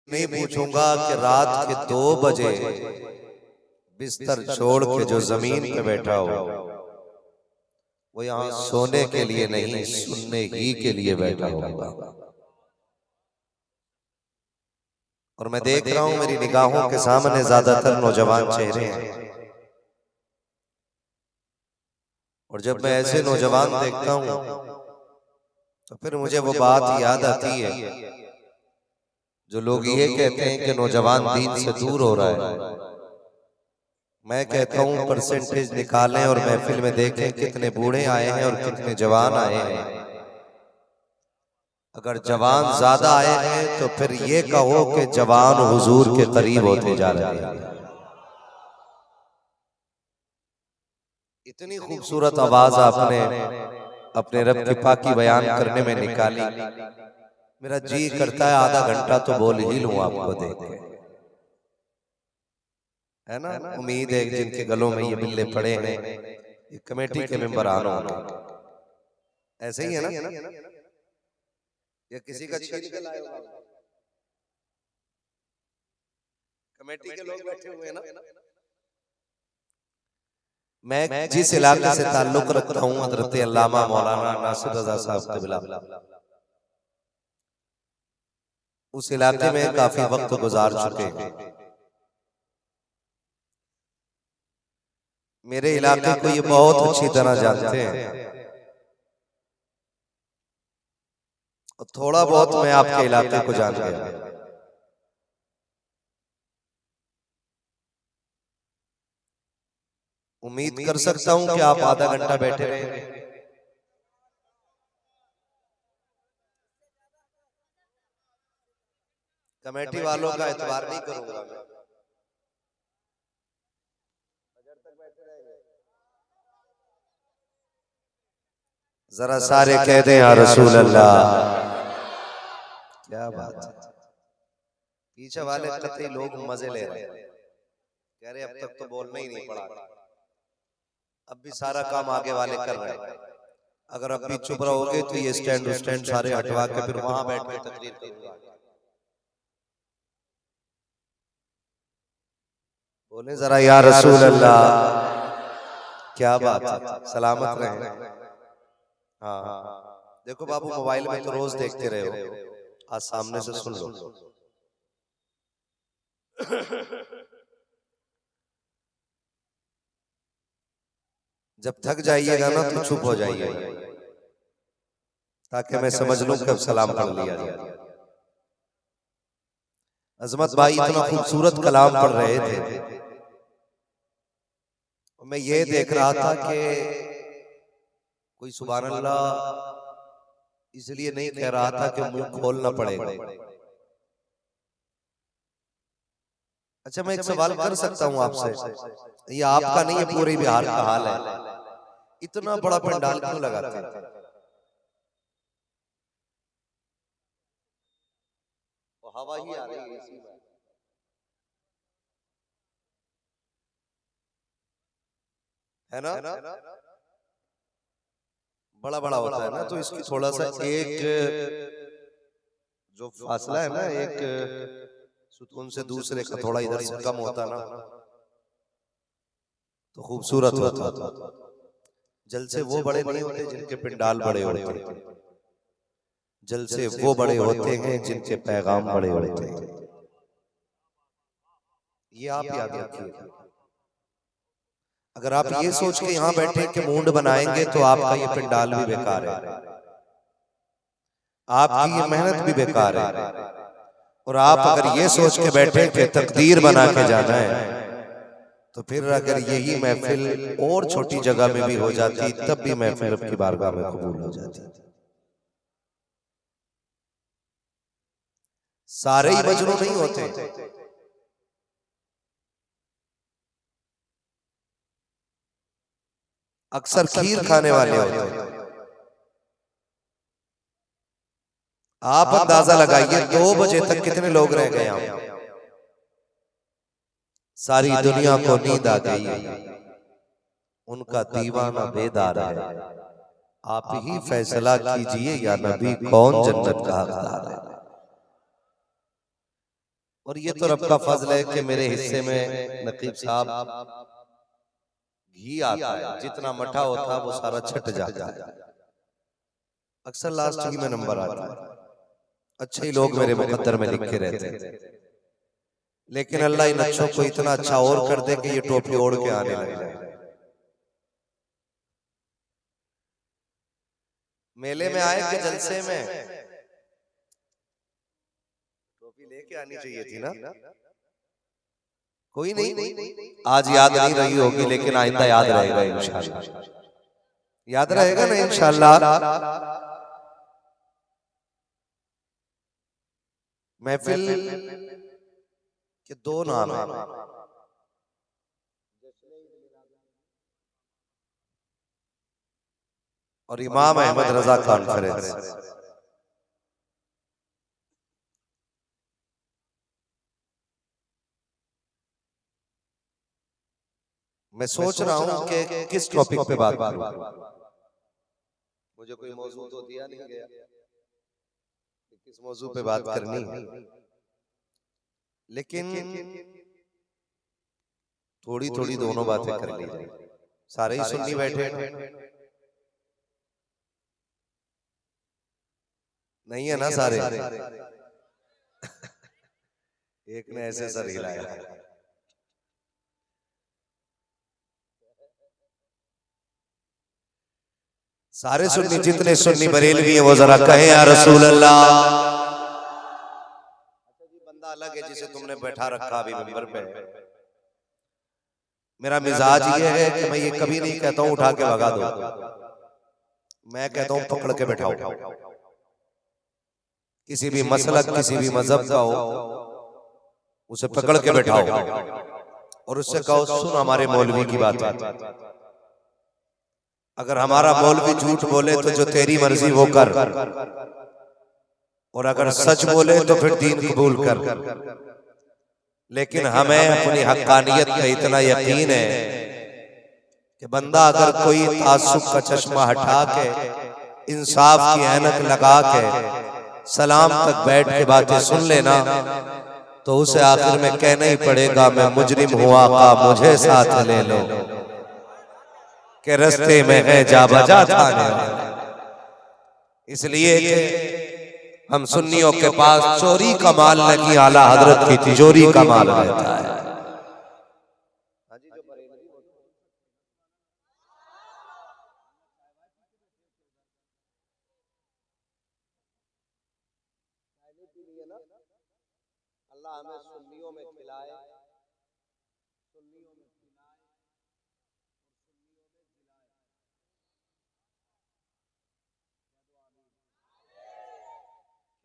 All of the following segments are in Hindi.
नहीं पूछूंगा कि रात के 2 बजे बिस्तर छोड़ के जो जमीन पे बैठा हो वो यहाँ सोने के लिए नहीं सुनने ही के लिए बैठा होगा। और मैं देख रहा हूं मेरी निगाहों के सामने ज्यादातर नौजवान चेहरे हैं, और जब मैं ऐसे नौजवान देखता हूं तो फिर मुझे वो बात याद आती है जो लोग ये कहते हैं कि नौजवान दीन से दूर हो रहा है। मैं कहता हूं परसेंटेज निकालें और महफिल में देखें कितने बूढ़े आए हैं और कितने जवान आए हैं। अगर जवान ज्यादा आए हैं तो फिर ये कहो कि जवान हुजूर के करीब होते जा रहे हैं। इतनी खूबसूरत आवाज आपने अपने रब की पाकी बयान करने में निकाली, मेरा जी करता है आधा घंटा तो बोल ही लूं आपको देख के, है ना। उम्मीद है जिनके गलों में ये बिल्ले पड़े हैं ये कमेटी के मेंबरान होंगे, ऐसे ही है ना, या किसी का छीन के लाए होगा। कमेटी के लोग बैठे हुए हैं ना। मैं जिस इलाके से ताल्लुक रखता हूं हजरत अल्लामा मौलाना नासिर रजा साहब क़िबला, उस इलाके में काफी वक्त गुजार चुके हैं। मेरे इलाके को ये बहुत अच्छी तरह जानते हैं और थोड़ा बहुत मैं आपके इलाके को जान गया। उम्मीद कर सकता हूं कि आप आधा घंटा बैठे रहेंगे। कमेटी वालों का एतबार नहीं करूंगा मैं। जरा सारे कह दें या रसूल अल्लाह। क्या बात है। पीछे वाले कतई लोग मजे ले रहे हैं, कह रहे अब तक तो बोलना ही नहीं पड़ा, अब भी सारा काम आगे वाले कर रहे हैं। अगर अब भी चुप रहोगे तो ये स्टैंड स्टैंड सारे हटवा के फिर वहां बैठ के तकरीर करूंगा। बोले जरा या रसूल अल्लाह। क्या बात है, सलामत रहे। हाँ देखो बाबू, मोबाइल में तो रोज देखते रहे हो, आज सामने से सुन लो। जब थक जाइएगा ना तो चुप हो जाइए, ताकि मैं समझ लूं कब सलाम पढ़ लिया जाए। अजमत भाई इतना खूबसूरत कलाम पढ़ रहे थे, मैं ये देख रहा था कि कोई सुभान अल्लाह इसलिए नहीं कह रहा था कि मुंह खोलना पड़ेगा। अच्छा मैं एक सवाल कर सकता हूं आपसे, ये आपका नहीं है पूरे बिहार का हाल है, इतना बड़ा पंडाल क्यों लगाते हैं? हवा ही आ रही है इसी में। है ना, बड़ा बड़ा होता है ना, तो इसकी थोड़ा सा एक जो फासला है ना, एक सुकून से दूसरे का थोड़ा इधर से कम होता ना तो खूबसूरत होता। जलसे वो बड़े नहीं होते जिनके पंडाल बड़े होते, जलसे वो बड़े होते हैं जिनके पैगाम बड़े होते हैं। ये आप याद रखिए। अगर आप ये सोच के यहाँ बैठे कि मूड बनाएंगे तो आपका ये पंडाल भी बेकार है, आपकी ये मेहनत भी बेकार है। और आप अगर ये सोच के बैठे कि तकदीर बना के जाना है, तो फिर अगर यही महफिल और छोटी जगह में भी हो जाती तब भी महफिल की बारगाह में कबूल हो जाती। सारे ही मजनू नहीं होते, अक्सर खीर खाने वाले होते हैं। आप अंदाजा लगाइए 2 बजे तक कितने लोग रह गए यहाँ। सारी दुनिया को नींद आ गई, उनका दीवाना बेदार है। आप ही फैसला कीजिए या नबी कौन जन्नत का हकदार है। और ये तो रब का फजल है कि मेरे हिस्से में नकीब साहब घी आता है, जितना मठा होता है वो सारा छट जाता है। अक्सर लास्ट ही में नंबर आता है। अच्छे ही लोग मेरे मुकद्दर में लिख के रहते हैं, लेकिन अल्लाह इन अच्छों को इतना अच्छा और कर दे कि ये टोपी ओढ़ के आने लग जाए। मेले में आए कि जलसे में टोपी लेके आनी चाहिए थी ना। कोई नहीं, आज याद नहीं रही होगी लेकिन आइंदा याद रहेगा इंशाल्लाह। याद रहेगा ना इंशाल्लाह। महफिल के दो नाम हैं, और इमाम अहमद रजा कॉन्फ्रेंस। मैं सोच रहा हूं कि किस टॉपिक पे बात करूं। मुझे कोई मौजू तो दिया नहीं गया कि किस मौजू पे बात करनी है, लेकिन थोड़ी थोड़ी दोनों बातें कर ली जाए। सारे ही सुन्नी बैठे नहीं है ना सारे। एक ने ऐसे सर हिलाया। सारे सुन्नी, जितने सुन्नी बरेलवी हैं वो जरा कहें या रसूल अल्लाह। बंदा अलग है जिसे तुमने बैठा रखा अभी मिंबर पे। मेरा मिजाज ये है कि मैं ये कभी नहीं कहता हूं उठा के भगा दो, मैं कहता हूं पकड़ के बैठाओ। किसी भी मसलक किसी भी मजहब का हो, उसे पकड़ के बैठाओ और उससे कहो सुन हमारे मौलवी की बात है। अगर हमारा मौलवी झूठ बोले तो जो तेरी मर्जी वो कर, और अगर सच बोले तो फिर दीन कबूल कर। लेकिन हमें अपनी हक्कानियत का इतना यकीन है कि बंदा अगर कोई तासुब का चश्मा हटा के, इंसाफ की ऐनक लगा के सलाम तक बैठ के बातें सुन लेना, तो उसे आखिर में कहना ही पड़ेगा मैं मुजरिम हुआ का मुझे साथ ले लो, के रास्ते में है जा बजा थाने। इसलिए हम सुन्नियों के पास चोरी का माल नहीं, आला हजरत की तिजोरी का माल रहता है। अल्लाह हमें सुन्नियों में खिलाए, सुन्नियों में खिलाए,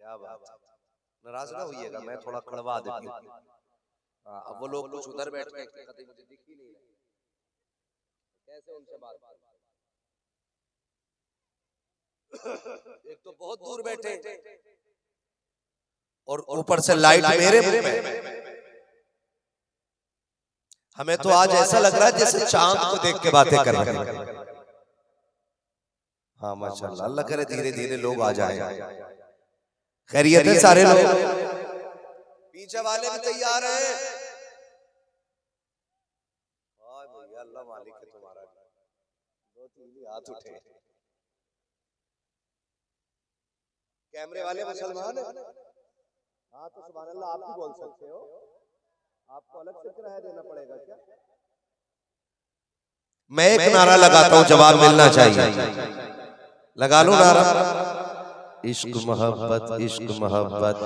क्या बात। नाराज ना होइएगा, मैं थोड़ा कड़वा देती हूँ। अब वो लोग कुछ उधर बैठ के कभी मुझे दिख ही नहीं रहे, कैसे उनसे बात करूं। एक तो बहुत दूर बैठे और ऊपर से लाइट मेरे मुंह में। हमें तो आज ऐसा लग रहा है जैसे चांद को देख के बातें कर रहे हैं। हाँ माशाल्लाह, अल्लाह करे धीरे धीरे लोग आ जाए। खैरियत है सारे लोग, पीछे वाले भी तैयार हैं। अल्लाह मालिक है तुम्हारा। दो तीन हाथ उठे। कैमरे वाले मुसलमान हैं? हाँ तो सुभान अल्लाह आप भी बोल सकते हो, आपको अलग से किराया देना पड़ेगा क्या? मैं एक नारा लगाता हूं, जवाब मिलना चाहिए। लगा लूं नारा? इश्क मोहब्बत, इश्क मोहब्बत।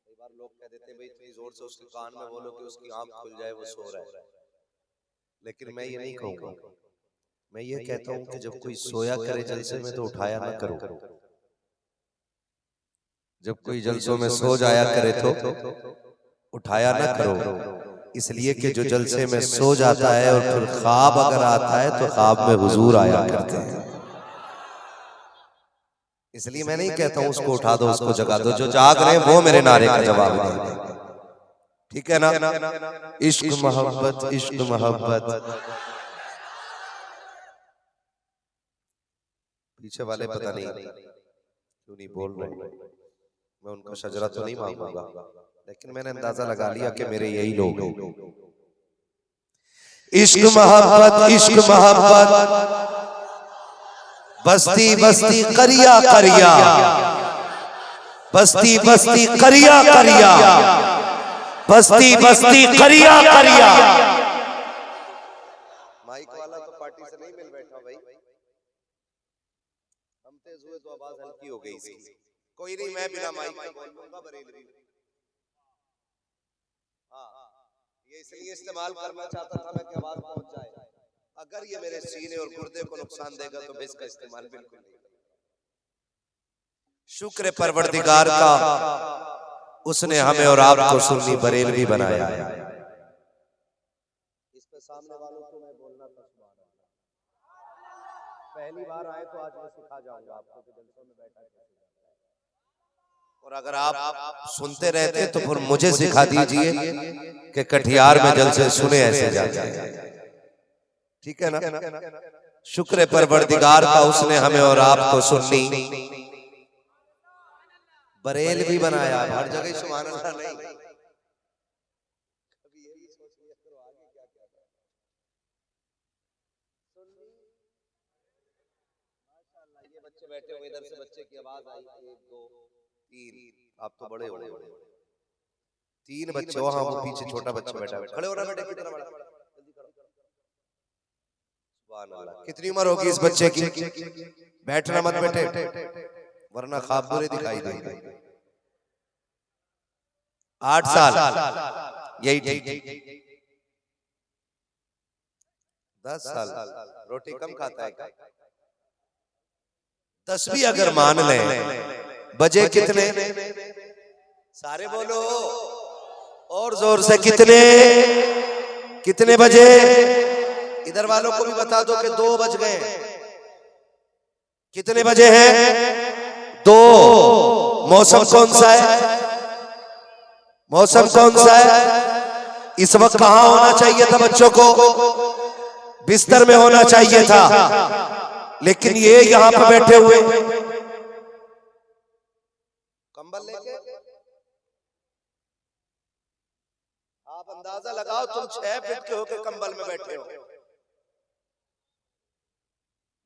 कई बार लोग कह देते हैं भाई इतनी जोर से उसके कान में बोलो कि उसकी आंख खुल जाए, वो सो रहा है। लेकिन मैं ये नहीं कहूंगा, मैं ये कहता हूं कि जब कोई सोया करे जलसे में तो उठाया ना करो। जब कोई जलसों में सो जाया करे तो उठाया ना करो, इसलिए कि जो जलसे में सो जाता है और फिर ख्वाब अगर आता है तो ख्वाब में हुजूर आया करते हैं। इसलिए मैं नहीं कहता हूं उसको उठा दो, उसको जगा दो। जो जाग रहे हैं वो मेरे नारे का जवाब दे, ठीक है ना? इश्क मोहब्बत, इश्क मोहब्बत। पीछे वाले पता नहीं क्यों नहीं बोल रहे। मैं उनका शजरा तो नहीं मांगूंगा, लेकिन मैंने अंदाजा लगा लिया कि मेरे यही लोग हैं। इश्क मोहब्बत बस्ती बस्ती करिया करिया, बस्ती बस्ती करिया करिया, बस्ती बस्ती करिया करिया। माइक वाला तो पार्टी से नहीं मिल बैठा भाई, हम तेज हुए तो आवाज हल्की हो गई इसकी। कोई नहीं, मैं बिना माइक के बोल लूंगा बरेलवी। हाँ, ये इसलिए इस्तेमाल करना चाहता था मैं कि आवाज पहुंच जाए। अगर ये मेरे सीने और गुर्दे को नुकसान देगा तो मैं इसका इस्तेमाल बिल्कुल नहीं करूंगा। शुक्र परवरदिगार का, उसने हमें और आपको सुन्नी बरेलवी बनाया है। इस पे सामने वालों को मैं बोलना था, पहली बार आए तो आज मैं सिखा जाऊंगा आपको कि जलसों में बैठा कैसे जाता है। और अगर आप सुनते रहते तो फिर मुझे सिखा दीजिए कि कटिहार में जलसे सुने ऐसे जाते हैं। ठीक है ना? शुक्र परवरदिगार का, उसने हमें और आपको सुन्नी बरेलवी बनाया। हर जगह सुभान अल्लाह नहीं, कभी ये भी सोच लिया करो आगे क्या क्या है। सुन्नी माशाअल्लाह, ये बच्चे बैठे हुए, इधर से बच्चे की आवाज आई 1 2 3। आप तो बड़े हो, 3 बच्चे। वहां वो पीछे छोटा बच्चा बैठा है, खड़े होना बेटे, कितना बड़ा, सुभान अल्लाह। कितनी उम्र होगी इस बच्चे की? बैठना मत बेटे वरना ख्वाब बुरे दिखाई देंगे। 8 साल, यही ठीक। 10 साल, रोटी कम खाता है क्या? 10 भी अगर मान लें, बजे कितने? सारे बोलो और जोर से, कितने कितने बजे? इधर वालों को भी बता दो कि 2 बज गए। कितने बजे हैं? 2। मौसम कौन सा है? मौसम कौन सा है? इस वक्त कहां होना चाहिए था बच्चों को? बिस्तर में होना चाहिए था, लेकिन ये यहां पर बैठे हुए कंबल लेके। आप अंदाजा लगाओ, तुम 6 फीट के होके कंबल में बैठे हो।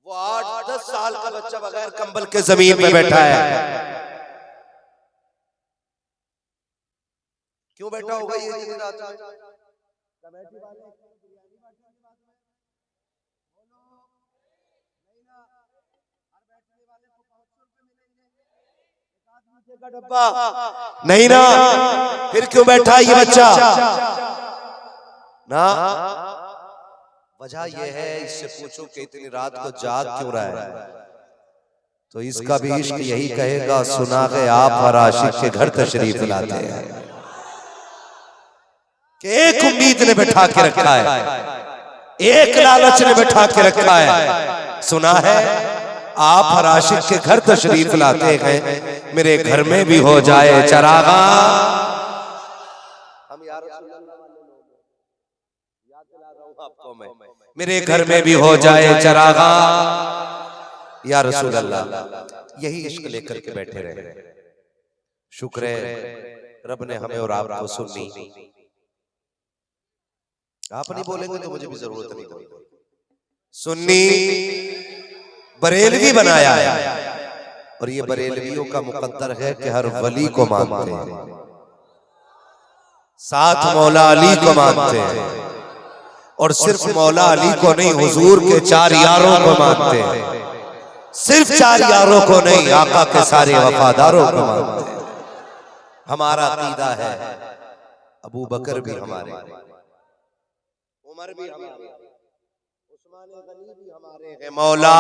वो 8-10 साल का बच्चा बगैर कंबल के जमीन पे बैठा है। क्यों बैठा होगा ये इतनी रात में? कमेटी वाले नहीं ना, फिर क्यों बैठा है ये बच्चा? ना, वजह ये है, इससे पूछो कि इतनी रात को जाग क्यों रहा है? तो इसका भी इश्क यही कहेगा, सुना के आप हर आशिक के घर तशरीफ लाते हैं कि एक उम्मीद ने बैठा के रखा है, एक लालच ने बैठा के रखा है। सुना है आप हर आशिक के घर तशरीफ लाते हैं, मेरे घर में भी हो जाए चरागा। हम यार याद दिला रहा हूं आपको मैं, मेरे घर में भी हो जाए चरागा या रसूल अल्लाह। यही इश्क लेकर के बैठे रहे। शुक्र है रब ने हमें और आपको सुन्नी, आप नहीं बोलेंगे तो मुझे भी जरूरत नहीं पड़ेगी, सुन्नी बरेलवी बनाया है। और ये बरेलवियों का मुकद्दर है कि हर वली को मानते हैं, साथ मौला अली को मानते हैं, और सिर्फ मौला अली को नहीं, हुजूर के 4 यारों को मानते हैं। सिर्फ 4 यारों को नहीं, आका के सारे वफादारों को मानते हैं। हमारा अकीदा है अबू बकर भी हमारे, उमर भी हमारे, उस्मान गनी भी हमारे हैं, मौला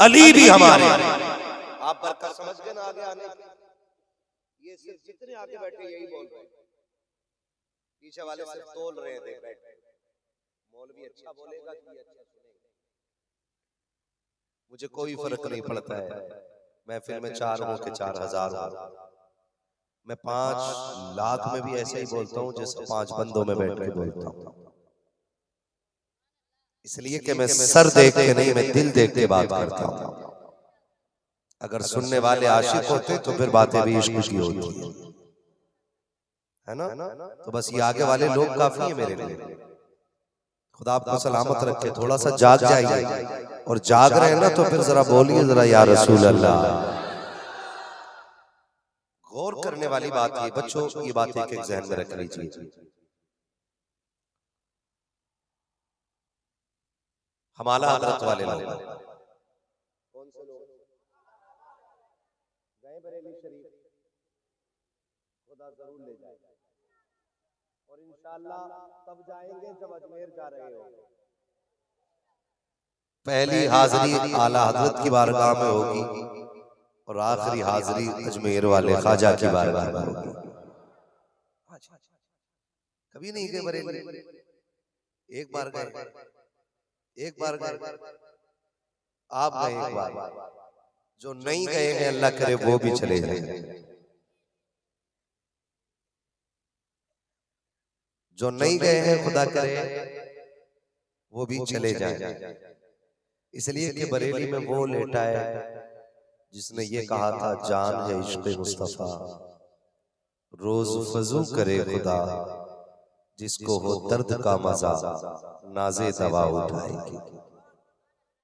अली भी हमारे। आप बरकत समझ गए ना आगे आने की? ये सिर्फ जितने आगे बैठे यही बोल रहे हैं, पीछे वाले सिर्फ तोल रहे थे बैठे। मौलवी अच्छा बोलेगा कि अच्छा सुनेगा, मुझे कोई फर्क नहीं पड़ता है। महफिल में 4 हो के 4000 हो, मैं 5 लाख में भी ऐसे ही बोलता हूँ जैसे 5 बंदों में बैठ के बोलता हूँ। इसलिए कि मैं सर देख के नहीं, मैं दिल देख के बात करता हूँ। अगर सुनने वाले आशिक होते तो फिर बातें भी इश्क की होती है ना। तो बस ये आगे वाले लोग काफी है मेरे लिए। खुदा आपको सलामत रखे, थोड़ा सा जाग जाइए, और जाग रहे हैं ना तो फिर जरा बोलिए जरा या रसूल अल्लाह। गौर करने वाली बात है बच्चों, ये बात एक एक जहन में रख लीजिए। हम आला हज़रत वाले लोग, कौन से लोग गए बरेली शरीफ, खुदा जरूर ले जाएगा, और इंशाअल्लाह तब जाएंगे जब अजमेर जा रहे हो। पहली हाजिरी आला हज़रत की बारगाह में होगी और आखिरी हाजिरी अजमेर वाले ख्वाजा की बारगाह में होगी। कभी नहीं गए बरेली? एक बार गए, एक बार गए, आप गए एक बार। जो नहीं गए हैं अल्लाह करे वो भी चले जाए, जो नहीं गए हैं खुदा करे वो भी चले जाए। इसलिए कि बरेली में वो लेटा है जिसने ये कहा था, जान है इश्क़ मुस्तफा, रोज फजू करे खुदा, जिसको हो दर्द का मजा नाज़े दवा उठाएगी।